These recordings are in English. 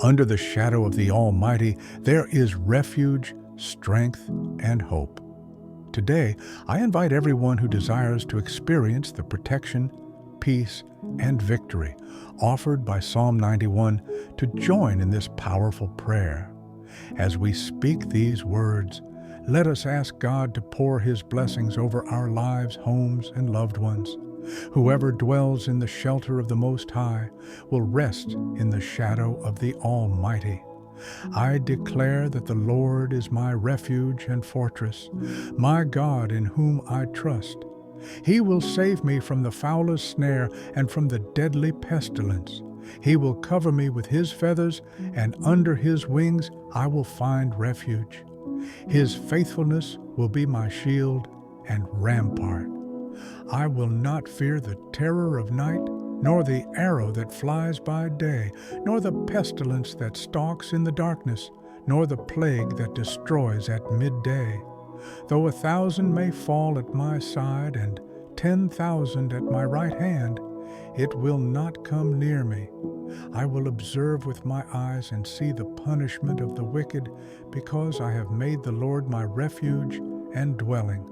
Under the shadow of the Almighty, there is refuge, strength, and hope. Today, I invite everyone who desires to experience the protection, peace, and victory offered by Psalm 91 to join in this powerful prayer. As we speak these words, let us ask God to pour His blessings over our lives, homes, and loved ones. Whoever dwells in the shelter of the Most High will rest in the shadow of the Almighty. I declare that the Lord is my refuge and fortress, my God in whom I trust. He will save me from the foulest snare and from the deadly pestilence. He will cover me with His feathers, and under His wings I will find refuge. His faithfulness will be my shield and rampart. I will not fear the terror of night, nor the arrow that flies by day, nor the pestilence that stalks in the darkness, nor the plague that destroys at midday. Though 1,000 may fall at my side and 10,000 at my right hand, it will not come near me. I will observe with my eyes and see the punishment of the wicked, because I have made the Lord my refuge and dwelling.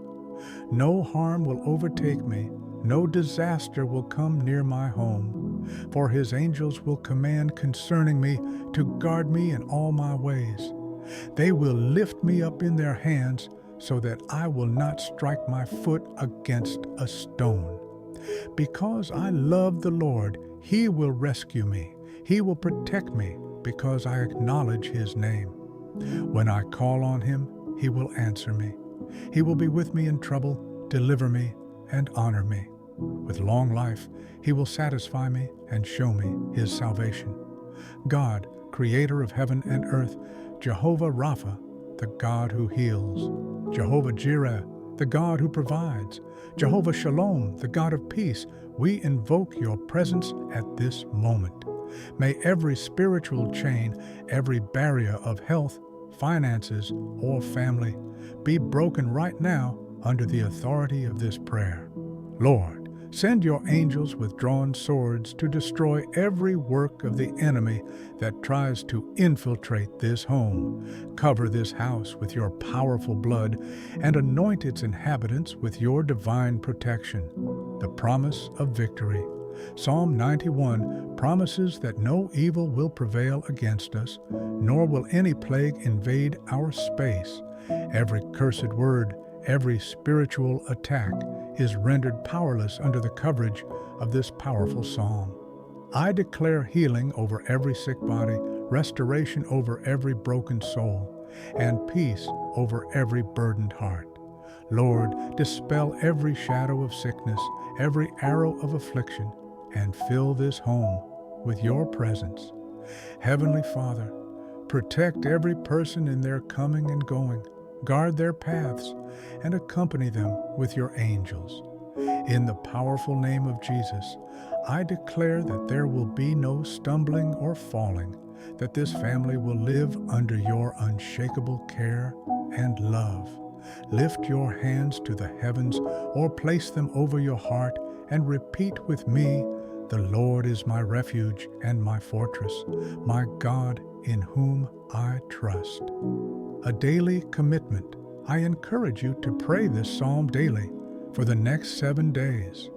No harm will overtake me, no disaster will come near my home, for His angels will command concerning me to guard me in all my ways. They will lift me up in their hands, so that I will not strike my foot against a stone. Because I love the Lord, He will rescue me. He will protect me, because I acknowledge His name. When I call on Him, He will answer me. He will be with me in trouble, deliver me, and honor me. With long life, He will satisfy me and show me His salvation. God, Creator of heaven and earth, Jehovah Rapha, the God who heals, Jehovah Jireh, the God who provides, Jehovah Shalom, the God of peace, we invoke Your presence at this moment. May every spiritual chain, every barrier of health, finances, or family be broken right now under the authority of this prayer. Lord, send Your angels with drawn swords to destroy every work of the enemy that tries to infiltrate this home. Cover this house with Your powerful blood and anoint its inhabitants with Your divine protection. The promise of victory. Psalm 91 promises that no evil will prevail against us, nor will any plague invade our space. Every cursed word, every spiritual attack is rendered powerless under the coverage of this powerful psalm. I declare healing over every sick body, restoration over every broken soul, and peace over every burdened heart. Lord, dispel every shadow of sickness, every arrow of affliction, and fill this home with Your presence. Heavenly Father, protect every person in their coming and going, guard their paths, and accompany them with Your angels. In the powerful name of Jesus, I declare that there will be no stumbling or falling, that this family will live under Your unshakable care and love. Lift your hands to the heavens or place them over your heart and repeat with me, "The Lord is my refuge and my fortress, my God in whom I trust." A daily commitment. I encourage you to pray this psalm daily for the next 7 days.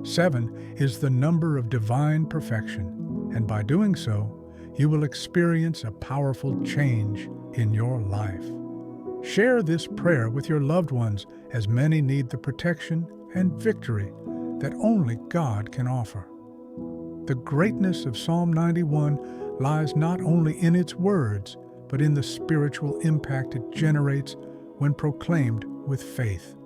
7 is the number of divine perfection, and by doing so, you will experience a powerful change in your life. Share this prayer with your loved ones, as many need the protection and victory that only God can offer. The greatness of Psalm 91 lies not only in its words, but in the spiritual impact it generates when proclaimed with faith.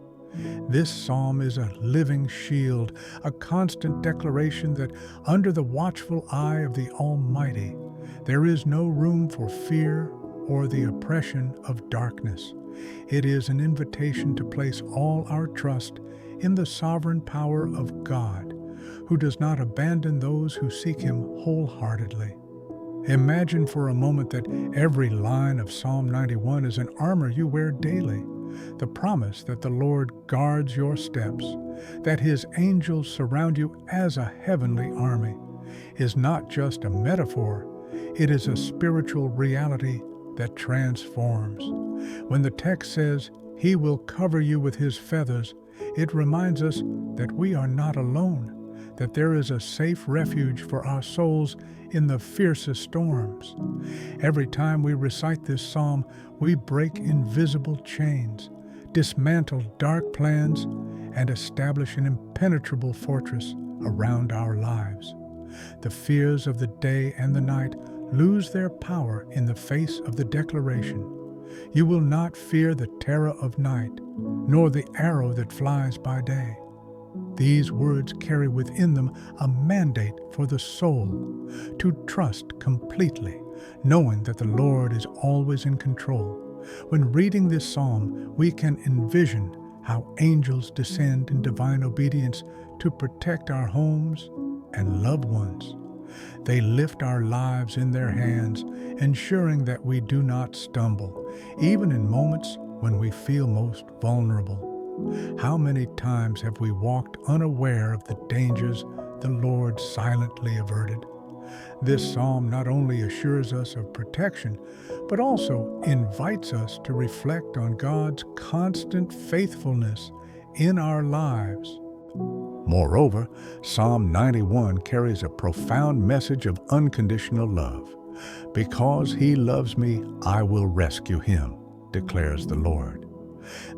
This psalm is a living shield, a constant declaration that under the watchful eye of the Almighty, there is no room for fear or the oppression of darkness. It is an invitation to place all our trust in the sovereign power of God, who does not abandon those who seek Him wholeheartedly. Imagine for a moment that every line of Psalm 91 is an armor you wear daily, the promise that the Lord guards your steps, that His angels surround you as a heavenly army, is not just a metaphor. It is a spiritual reality that transforms. When the text says, "He will cover you with His feathers," it reminds us that we are not alone, that there is a safe refuge for our souls in the fiercest storms. Every time we recite this psalm, we break invisible chains, dismantle dark plans, and establish an impenetrable fortress around our lives. The fears of the day and the night lose their power in the face of the declaration, "You will not fear the terror of night, nor the arrow that flies by day." These words carry within them a mandate for the soul to trust completely, knowing that the Lord is always in control. When reading this psalm, we can envision how angels descend in divine obedience to protect our homes and loved ones. They lift our lives in their hands, ensuring that we do not stumble, even in moments when we feel most vulnerable. How many times have we walked unaware of the dangers the Lord silently averted? This psalm not only assures us of protection, but also invites us to reflect on God's constant faithfulness in our lives. Moreover, Psalm 91 carries a profound message of unconditional love. "Because He loves me, I will rescue Him," declares the Lord.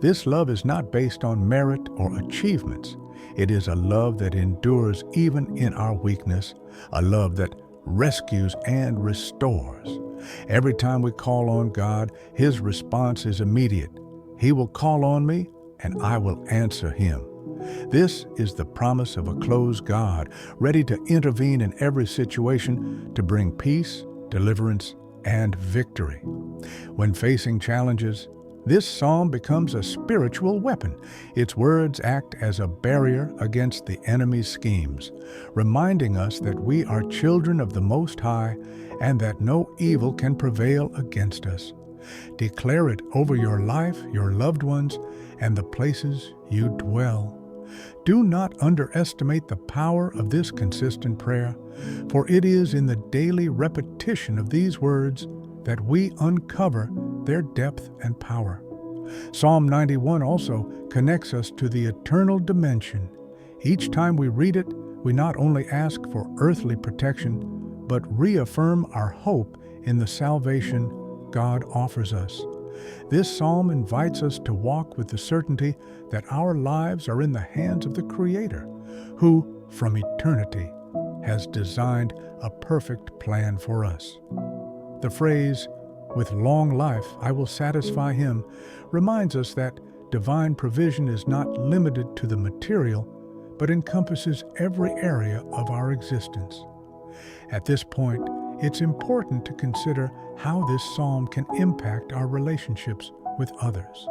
This love is not based on merit or achievements. It is a love that endures even in our weakness, a love that rescues and restores. Every time we call on God, His response is immediate. "He will call on me, and I will answer him." This is the promise of a close God, ready to intervene in every situation to bring peace, deliverance, and victory. When facing challenges, this psalm becomes a spiritual weapon. Its words act as a barrier against the enemy's schemes, reminding us that we are children of the Most High and that no evil can prevail against us. Declare it over your life, your loved ones, and the places you dwell. Do not underestimate the power of this consistent prayer, for it is in the daily repetition of these words that we uncover their depth and power. Psalm 91 also connects us to the eternal dimension. Each time we read it, we not only ask for earthly protection, but reaffirm our hope in the salvation God offers us. This psalm invites us to walk with the certainty that our lives are in the hands of the Creator, who, from eternity, has designed a perfect plan for us. The phrase, "With long life I will satisfy him," reminds us that divine provision is not limited to the material, but encompasses every area of our existence. At this point, it's important to consider how this psalm can impact our relationships with others.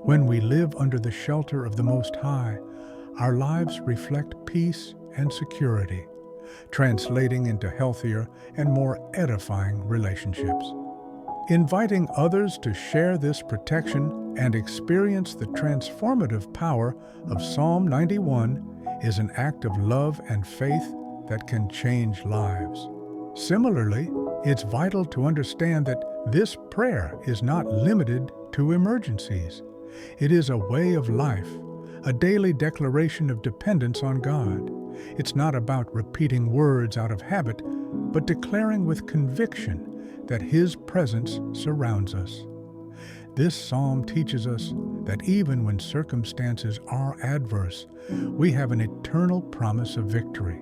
When we live under the shelter of the Most High, our lives reflect peace and security, translating into healthier and more edifying relationships. Inviting others to share this protection and experience the transformative power of Psalm 91 is an act of love and faith that can change lives. Similarly, it's vital to understand that this prayer is not limited to emergencies. It is a way of life, a daily declaration of dependence on God. It's not about repeating words out of habit, but declaring with conviction that His presence surrounds us. This psalm teaches us that even when circumstances are adverse, we have an eternal promise of victory.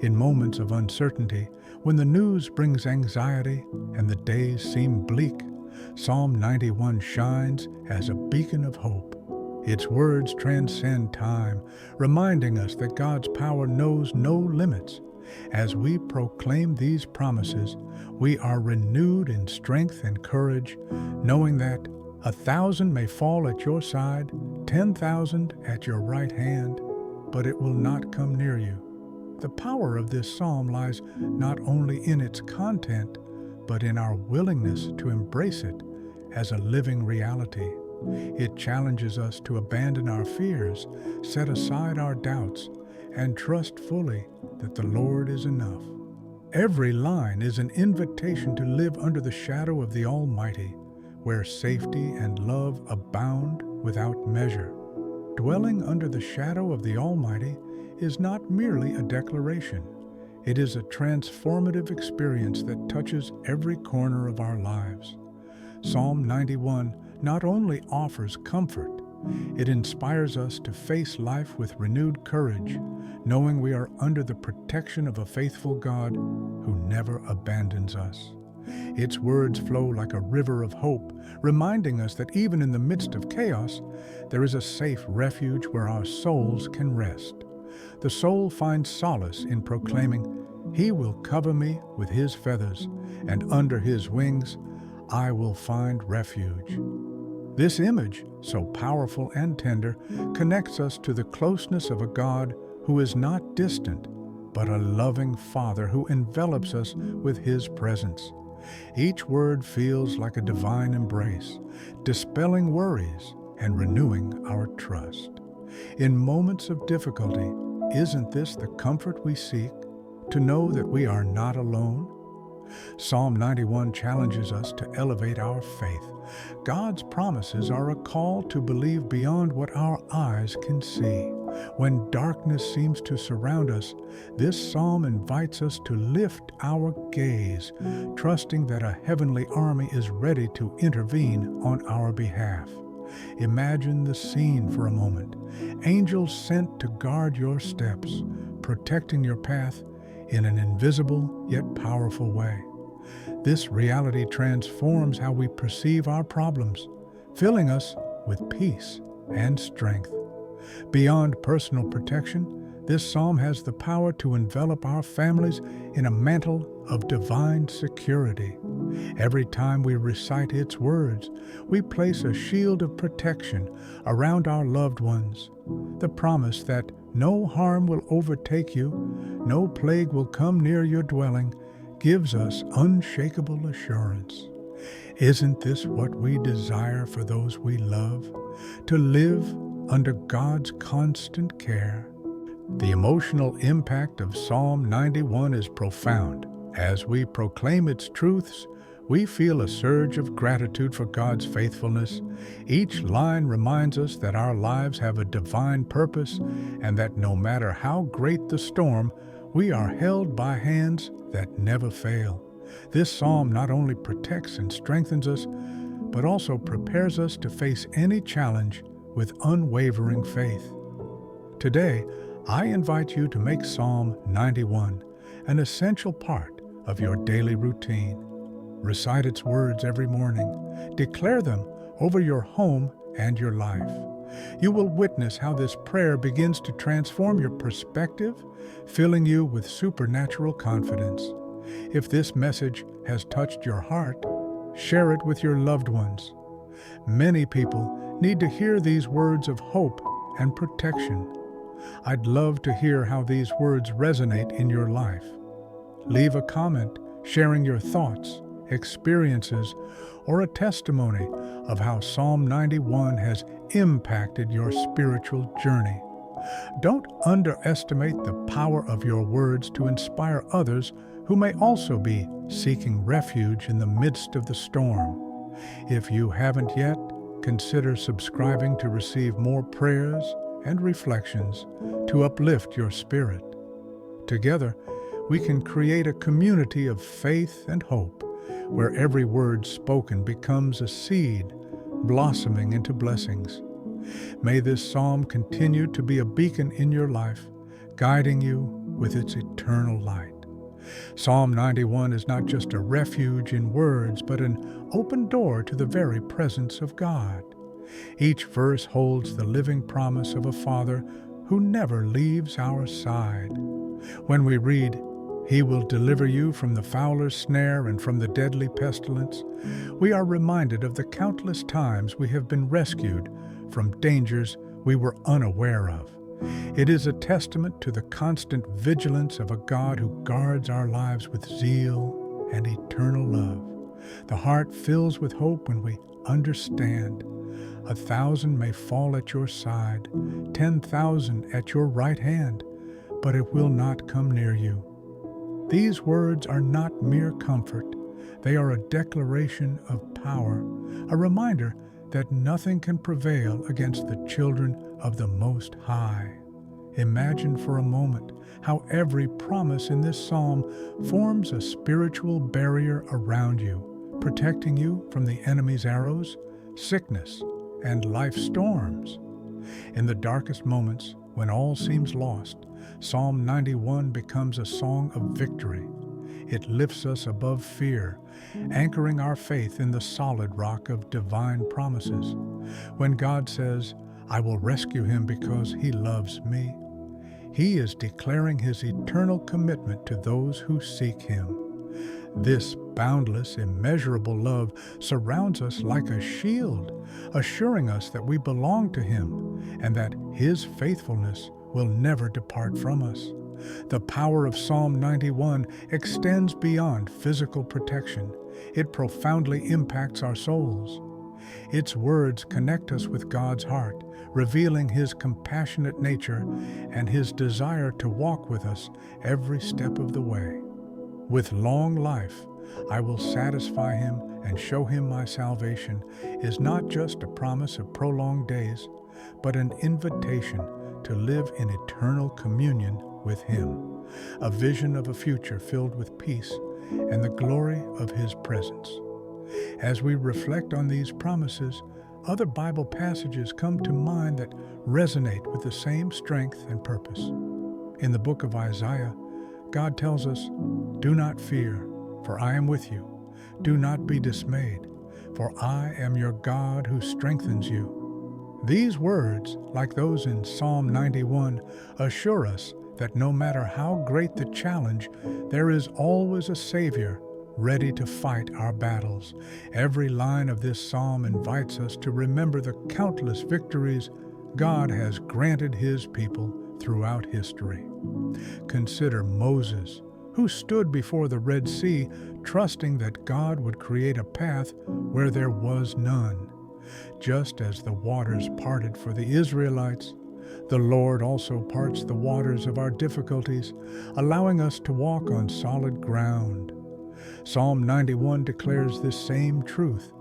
In moments of uncertainty, when the news brings anxiety and the days seem bleak, Psalm 91 shines as a beacon of hope. Its words transcend time, reminding us that God's power knows no limits. As we proclaim these promises, we are renewed in strength and courage, knowing that 1,000 may fall at your side, 10,000 at your right hand, but it will not come near you. The power of this psalm lies not only in its content, but in our willingness to embrace it as a living reality. It challenges us to abandon our fears, set aside our doubts, and trust fully that the Lord is enough. Every line is an invitation to live under the shadow of the Almighty, where safety and love abound without measure. Dwelling under the shadow of the Almighty is not merely a declaration. It is a transformative experience that touches every corner of our lives. Psalm 91 not only offers comfort, it inspires us to face life with renewed courage, knowing we are under the protection of a faithful God who never abandons us. Its words flow like a river of hope, reminding us that even in the midst of chaos, there is a safe refuge where our souls can rest. The soul finds solace in proclaiming, "He will cover me with His feathers, and under His wings I will find refuge." This image, so powerful and tender, connects us to the closeness of a God who is not distant, but a loving Father who envelops us with His presence. Each word feels like a divine embrace, dispelling worries and renewing our trust. In moments of difficulty, isn't this the comfort we seek, to know that we are not alone? Psalm 91 challenges us to elevate our faith. God's promises are a call to believe beyond what our eyes can see. When darkness seems to surround us, this psalm invites us to lift our gaze, trusting that a heavenly army is ready to intervene on our behalf. Imagine the scene for a moment. Angels sent to guard your steps, protecting your path in an invisible yet powerful way. This reality transforms how we perceive our problems, filling us with peace and strength. Beyond personal protection, this psalm has the power to envelop our families in a mantle of divine security. Every time we recite its words, we place a shield of protection around our loved ones. The promise that no harm will overtake you, no plague will come near your dwelling, gives us unshakable assurance. Isn't this what we desire for those we love? To live under God's constant care? The emotional impact of Psalm 91 is profound. As we proclaim its truths, we feel a surge of gratitude for God's faithfulness. Each line reminds us that our lives have a divine purpose and that no matter how great the storm, we are held by hands that never fail. This psalm not only protects and strengthens us, but also prepares us to face any challenge with unwavering faith. Today, I invite you to make Psalm 91 an essential part of your daily routine. Recite its words every morning. Declare them over your home and your life. You will witness how this prayer begins to transform your perspective, filling you with supernatural confidence. If this message has touched your heart, share it with your loved ones. Many people need to hear these words of hope and protection. I'd love to hear how these words resonate in your life. Leave a comment sharing your thoughts, experiences, or a testimony of how Psalm 91 has impacted your spiritual journey. Don't underestimate the power of your words to inspire others who may also be seeking refuge in the midst of the storm. If you haven't yet, consider subscribing to receive more prayers and reflections to uplift your spirit. Together, we can create a community of faith and hope, where every word spoken becomes a seed blossoming into blessings. May this psalm continue to be a beacon in your life, guiding you with its eternal light. Psalm 91 is not just a refuge in words, but an open door to the very presence of God. Each verse holds the living promise of a Father who never leaves our side. When we read, "He will deliver you from the fowler's snare and from the deadly pestilence," we are reminded of the countless times we have been rescued from dangers we were unaware of. It is a testament to the constant vigilance of a God who guards our lives with zeal and eternal love. The heart fills with hope when we understand. 1,000 may fall at your side, 10,000 at your right hand, but it will not come near you. These words are not mere comfort. They are a declaration of power, a reminder that nothing can prevail against the children of the Most High. Imagine for a moment how every promise in this psalm forms a spiritual barrier around you, protecting you from the enemy's arrows, sickness, and life storms. In the darkest moments, when all seems lost, Psalm 91 becomes a song of victory. It lifts us above fear, anchoring our faith in the solid rock of divine promises. When God says, "I will rescue him because he loves me," he is declaring his eternal commitment to those who seek him. This boundless, immeasurable love surrounds us like a shield, assuring us that we belong to him and that his faithfulness will never depart from us. The power of Psalm 91 extends beyond physical protection. It profoundly impacts our souls. Its words connect us with God's heart, revealing his compassionate nature and his desire to walk with us every step of the way. With long life, I will satisfy him and show him my salvation is not just a promise of prolonged days, but an invitation to live in eternal communion with him, a vision of a future filled with peace and the glory of his presence. As we reflect on these promises, other Bible passages come to mind that resonate with the same strength and purpose. In the book of Isaiah, God tells us, "Do not fear, for I am with you. Do not be dismayed, for I am your God who strengthens you." These words, like those in Psalm 91, assure us that no matter how great the challenge, there is always a Savior ready to fight our battles. Every line of this psalm invites us to remember the countless victories God has granted his people throughout history. Consider Moses, who stood before the Red Sea, trusting that God would create a path where there was none. Just as the waters parted for the Israelites, the Lord also parts the waters of our difficulties, allowing us to walk on solid ground. Psalm 91 declares this same truth.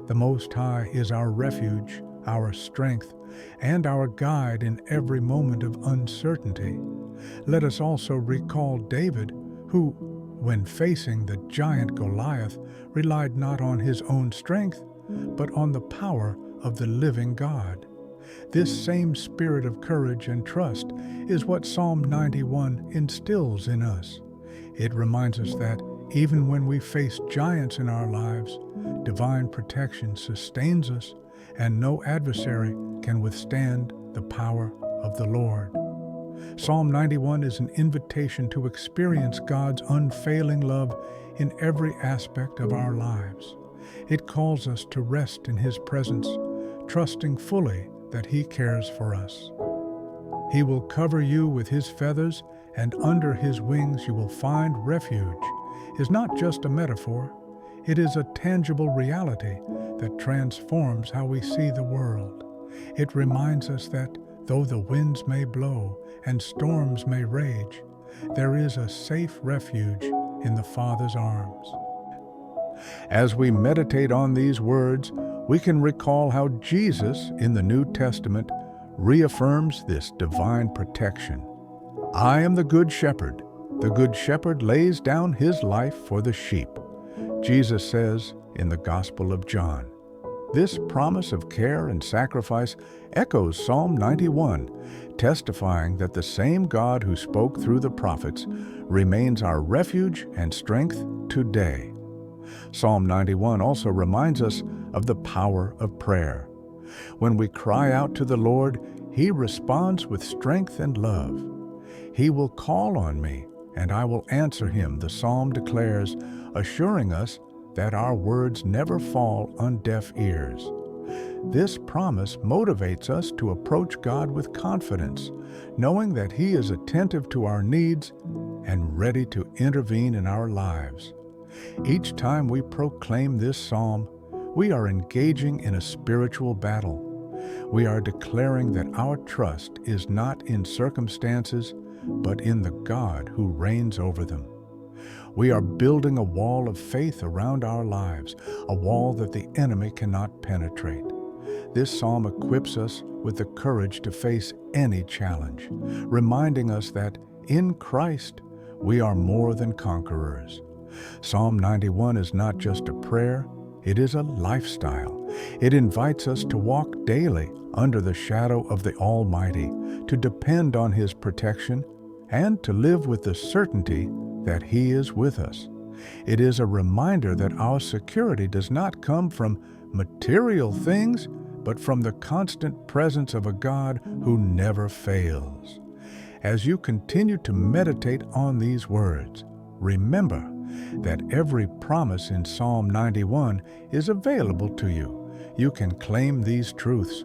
The Most High is our refuge, our strength, and our guide in every moment of uncertainty. Let us also recall David, who, when facing the giant Goliath, relied not on his own strength, but on the power of the living God. This same spirit of courage and trust is what Psalm 91 instills in us. It reminds us that even when we face giants in our lives, divine protection sustains us, and no adversary can withstand the power of the Lord. Psalm 91 is an invitation to experience God's unfailing love in every aspect of our lives. It calls us to rest in his presence, trusting fully that he cares for us. He will cover you with his feathers, and under his wings you will find refuge is not just a metaphor. It is a tangible reality that transforms how we see the world. It reminds us that though the winds may blow and storms may rage, there is a safe refuge in the Father's arms. As we meditate on these words, we can recall how Jesus in the New Testament reaffirms this divine protection. "I am the good shepherd. The good shepherd lays down his life for the sheep," Jesus says in the Gospel of John. This promise of care and sacrifice echoes Psalm 91, testifying that the same God who spoke through the prophets remains our refuge and strength today. Psalm 91 also reminds us of the power of prayer. When we cry out to the Lord, he responds with strength and love. "He will call on me, and I will answer him," the psalm declares, assuring us that our words never fall on deaf ears. This promise motivates us to approach God with confidence, knowing that he is attentive to our needs and ready to intervene in our lives. Each time we proclaim this psalm, we are engaging in a spiritual battle. We are declaring that our trust is not in circumstances, but in the God who reigns over them. We are building a wall of faith around our lives, a wall that the enemy cannot penetrate. This psalm equips us with the courage to face any challenge, reminding us that in Christ we are more than conquerors. Psalm 91 is not just a prayer, it is a lifestyle. It invites us to walk daily under the shadow of the Almighty, to depend on His protection, and to live with the certainty that He is with us. It is a reminder that our security does not come from material things, but from the constant presence of a God who never fails. As you continue to meditate on these words, remember that every promise in Psalm 91 is available to you. You can claim these truths,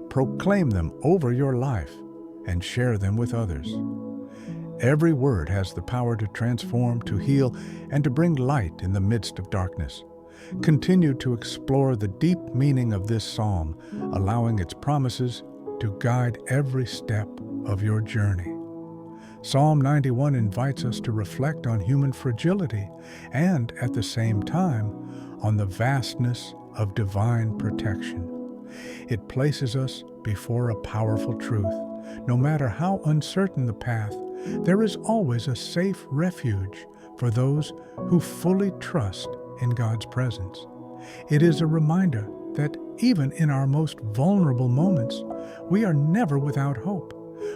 proclaim them over your life, and share them with others. Every word has the power to transform, to heal, and to bring light in the midst of darkness. Continue to explore the deep meaning of this psalm, allowing its promises to guide every step of your journey. Psalm 91 invites us to reflect on human fragility and, at the same time, on the vastness of divine protection. It places us before a powerful truth. No matter how uncertain the path, there is always a safe refuge for those who fully trust in God's presence. It is a reminder that even in our most vulnerable moments, we are never without hope,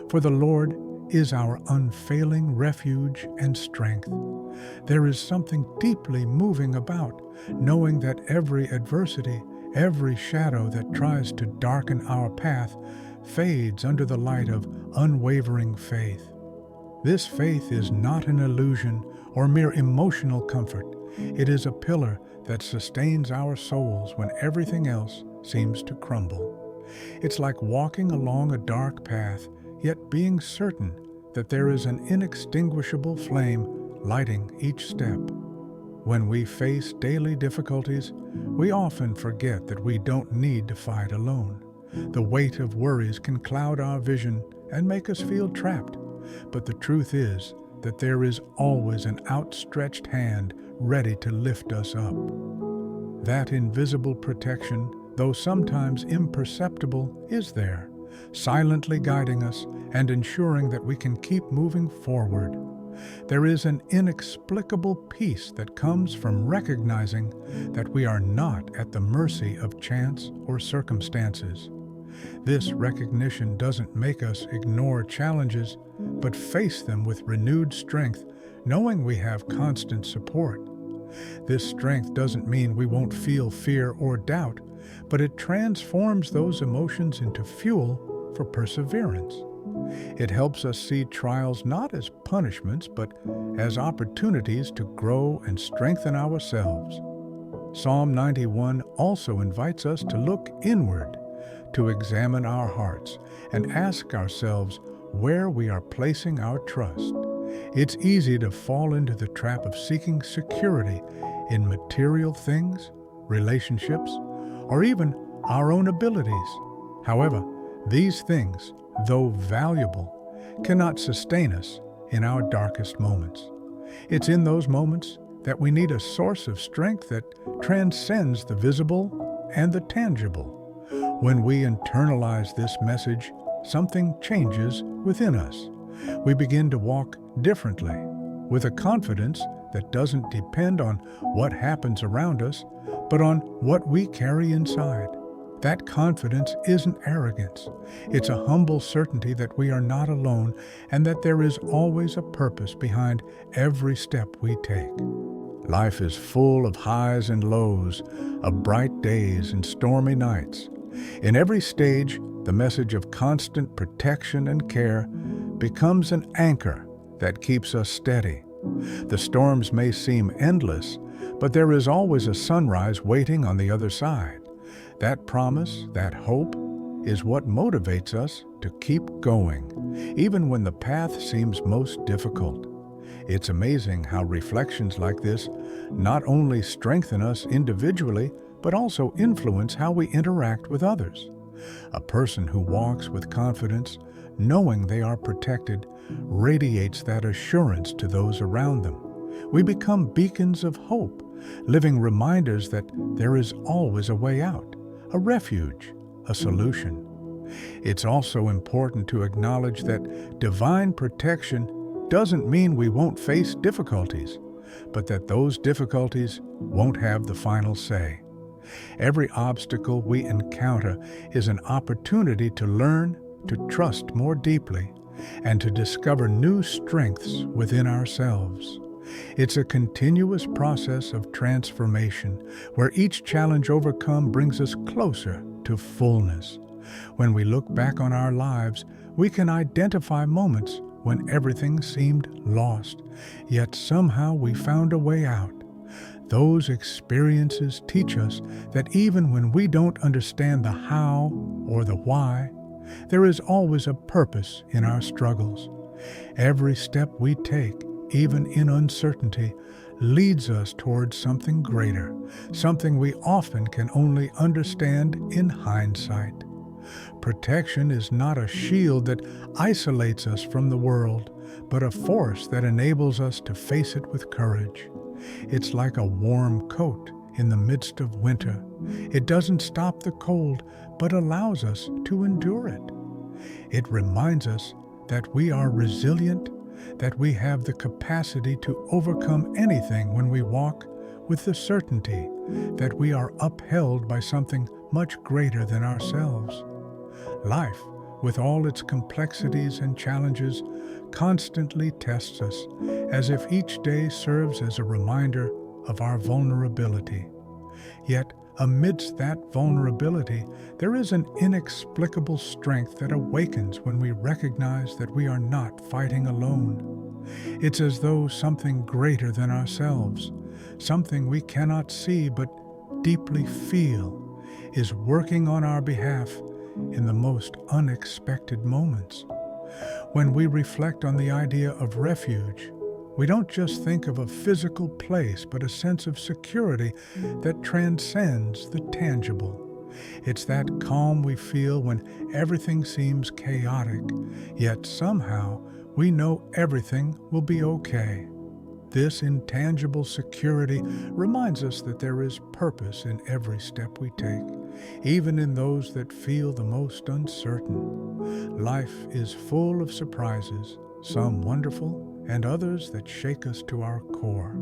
for the Lord is our unfailing refuge and strength. There is something deeply moving about knowing that every adversity, every shadow that tries to darken our path, fades under the light of unwavering faith. This faith is not an illusion or mere emotional comfort. It is a pillar that sustains our souls when everything else seems to crumble. It's like walking along a dark path, yet being certain that there is an inextinguishable flame lighting each step. When we face daily difficulties, we often forget that we don't need to fight alone. The weight of worries can cloud our vision and make us feel trapped. But the truth is that there is always an outstretched hand ready to lift us up. That invisible protection, though sometimes imperceptible, is there, silently guiding us and ensuring that we can keep moving forward. There is an inexplicable peace that comes from recognizing that we are not at the mercy of chance or circumstances. This recognition doesn't make us ignore challenges, but face them with renewed strength, knowing we have constant support. This strength doesn't mean we won't feel fear or doubt, but it transforms those emotions into fuel for perseverance. It helps us see trials not as punishments, but as opportunities to grow and strengthen ourselves. Psalm 91 also invites us to look inward, to examine our hearts and ask ourselves where we are placing our trust. It's easy to fall into the trap of seeking security in material things, relationships, or even our own abilities. However, these things, though valuable, cannot sustain us in our darkest moments. It's in those moments that we need a source of strength that transcends the visible and the tangible. When we internalize this message, something changes within us. We begin to walk differently, with a confidence that doesn't depend on what happens around us, but on what we carry inside. That confidence isn't arrogance. It's a humble certainty that we are not alone and that there is always a purpose behind every step we take. Life is full of highs and lows, of bright days and stormy nights. In every stage, the message of constant protection and care becomes an anchor that keeps us steady. The storms may seem endless, but there is always a sunrise waiting on the other side. That promise, that hope, is what motivates us to keep going, even when the path seems most difficult. It's amazing how reflections like this not only strengthen us individually, but also influence how we interact with others. A person who walks with confidence, knowing they are protected, radiates that assurance to those around them. We become beacons of hope, living reminders that there is always a way out, a refuge, a solution. It's also important to acknowledge that divine protection doesn't mean we won't face difficulties, but that those difficulties won't have the final say. Every obstacle we encounter is an opportunity to learn, to trust more deeply, and to discover new strengths within ourselves. It's a continuous process of transformation where each challenge overcome brings us closer to fullness. When we look back on our lives, we can identify moments when everything seemed lost, yet somehow we found a way out. Those experiences teach us that even when we don't understand the how or the why, there is always a purpose in our struggles. Every step we take, even in uncertainty, leads us towards something greater, something we often can only understand in hindsight. Protection is not a shield that isolates us from the world, but a force that enables us to face it with courage. It's like a warm coat in the midst of winter. It doesn't stop the cold, but allows us to endure it. It reminds us that we are resilient, that we have the capacity to overcome anything when we walk with the certainty that we are upheld by something much greater than ourselves. Life, with all its complexities and challenges, constantly tests us, as if each day serves as a reminder of our vulnerability. Yet, amidst that vulnerability, there is an inexplicable strength that awakens when we recognize that we are not fighting alone. It's as though something greater than ourselves, something we cannot see but deeply feel, is working on our behalf in the most unexpected moments. When we reflect on the idea of refuge, we don't just think of a physical place, but a sense of security that transcends the tangible. It's that calm we feel when everything seems chaotic, yet somehow we know everything will be okay. This intangible security reminds us that there is purpose in every step we take, even in those that feel the most uncertain. Life is full of surprises, some wonderful and others that shake us to our core.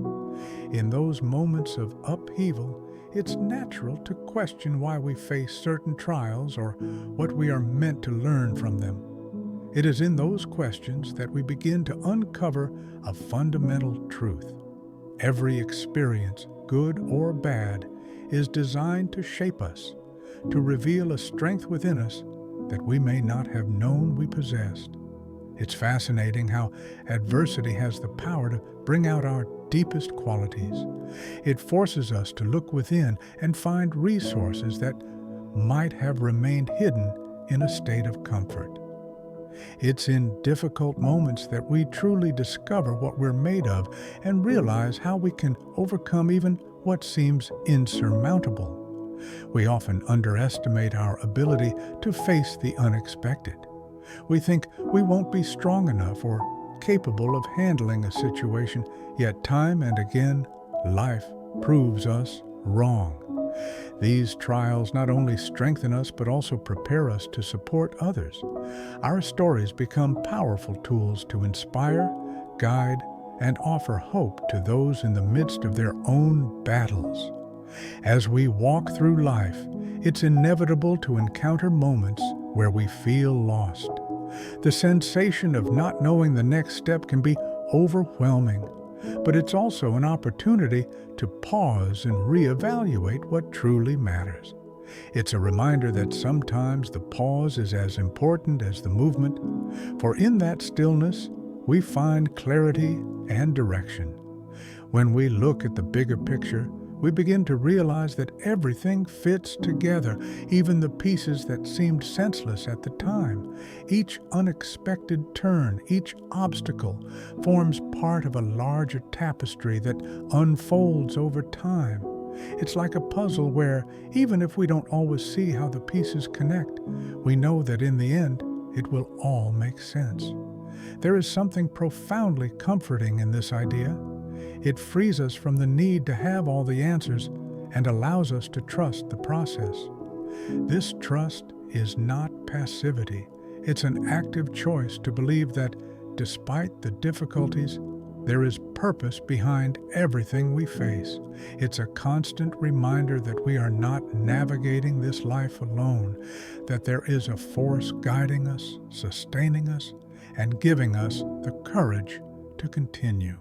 In those moments of upheaval, it's natural to question why we face certain trials or what we are meant to learn from them. It is in those questions that we begin to uncover a fundamental truth. Every experience, good or bad, is designed to shape us, to reveal a strength within us that we may not have known we possessed. It's fascinating how adversity has the power to bring out our deepest qualities. It forces us to look within and find resources that might have remained hidden in a state of comfort. It's in difficult moments that we truly discover what we're made of and realize how we can overcome even what seems insurmountable. We often underestimate our ability to face the unexpected. We think we won't be strong enough or capable of handling a situation, yet time and again, life proves us wrong. These trials not only strengthen us but also prepare us to support others. Our stories become powerful tools to inspire, guide, and offer hope to those in the midst of their own battles. As we walk through life, it's inevitable to encounter moments where we feel lost. The sensation of not knowing the next step can be overwhelming, but it's also an opportunity to pause and reevaluate what truly matters. It's a reminder that sometimes the pause is as important as the movement, for in that stillness, we find clarity and direction. When we look at the bigger picture, we begin to realize that everything fits together, even the pieces that seemed senseless at the time. Each unexpected turn, each obstacle, forms part of a larger tapestry that unfolds over time. It's like a puzzle where, even if we don't always see how the pieces connect, we know that in the end, it will all make sense. There is something profoundly comforting in this idea. It frees us from the need to have all the answers and allows us to trust the process. This trust is not passivity. It's an active choice to believe that, despite the difficulties, there is purpose behind everything we face. It's a constant reminder that we are not navigating this life alone, that there is a force guiding us, sustaining us, and giving us the courage to continue.